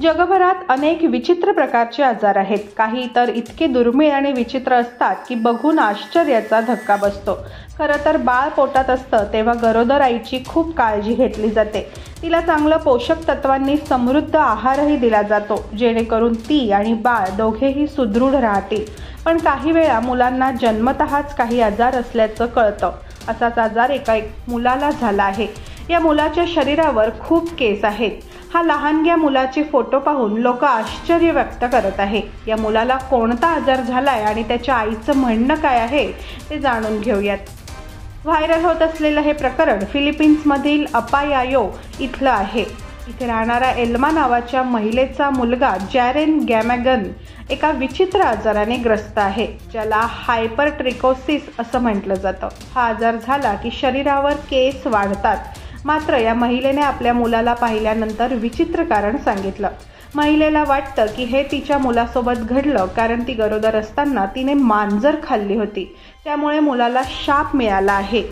जगभरात अनेक विचित्र प्रकारचे आजार आहेत. काही तर इतके दुर्मिळ आणि विचित्र असतात की बघून आश्चर्याचा धक्का बसतो. खरं तर बाळ पोटात असतं तेव्हा गरोदर आईची खूप काळजी घेतली जाते. तिला चांगलं पोषक तत्वांनी समृद्ध आहारही दिला जातो, जेणेकरून ती आणि बाळ दोघेही सुदृढ राहतील. पण काही वेळा मुलांना जन्मतःच काही आजार असल्याचं कळतं. असाच आजार एका मुलाला झाला आहे. या मुलाच्या शरीरावर खूप केस आहेत. हा लहानग्या मुलाचे फोटो पाहून लोक आश्चर्य व्यक्त करत आहे. या मुलाला कोणता आजार झालाय आणि त्याच्या आईचं म्हणणं काय आहे ते जाणून घेऊयात. व्हायरल होत असलेलं हे प्रकरण फिलिपिन्समधील अपायायो इथलं आहे. इथे राहणारा एल्मा नावाच्या महिलेचा मुलगा जॅरेन गॅमॅगन एका विचित्र आजाराने ग्रस्त आहे, ज्याला हायपरट्रिकोसिस असं म्हटलं जातं. हा आजार झाला की शरीरावर केस वाढतात. मात्र या महिलेने आपल्या मुलाला पाहिल्यानंतर विचित्र कारण सांगितलं. महिलेला वाटतं की हे तिच्या मुलासोबत घडलं कारण ती गरोदर असताना तिने मांजर खाल्ली होती, त्यामुळे मुलाला शाप मिळाला आहे.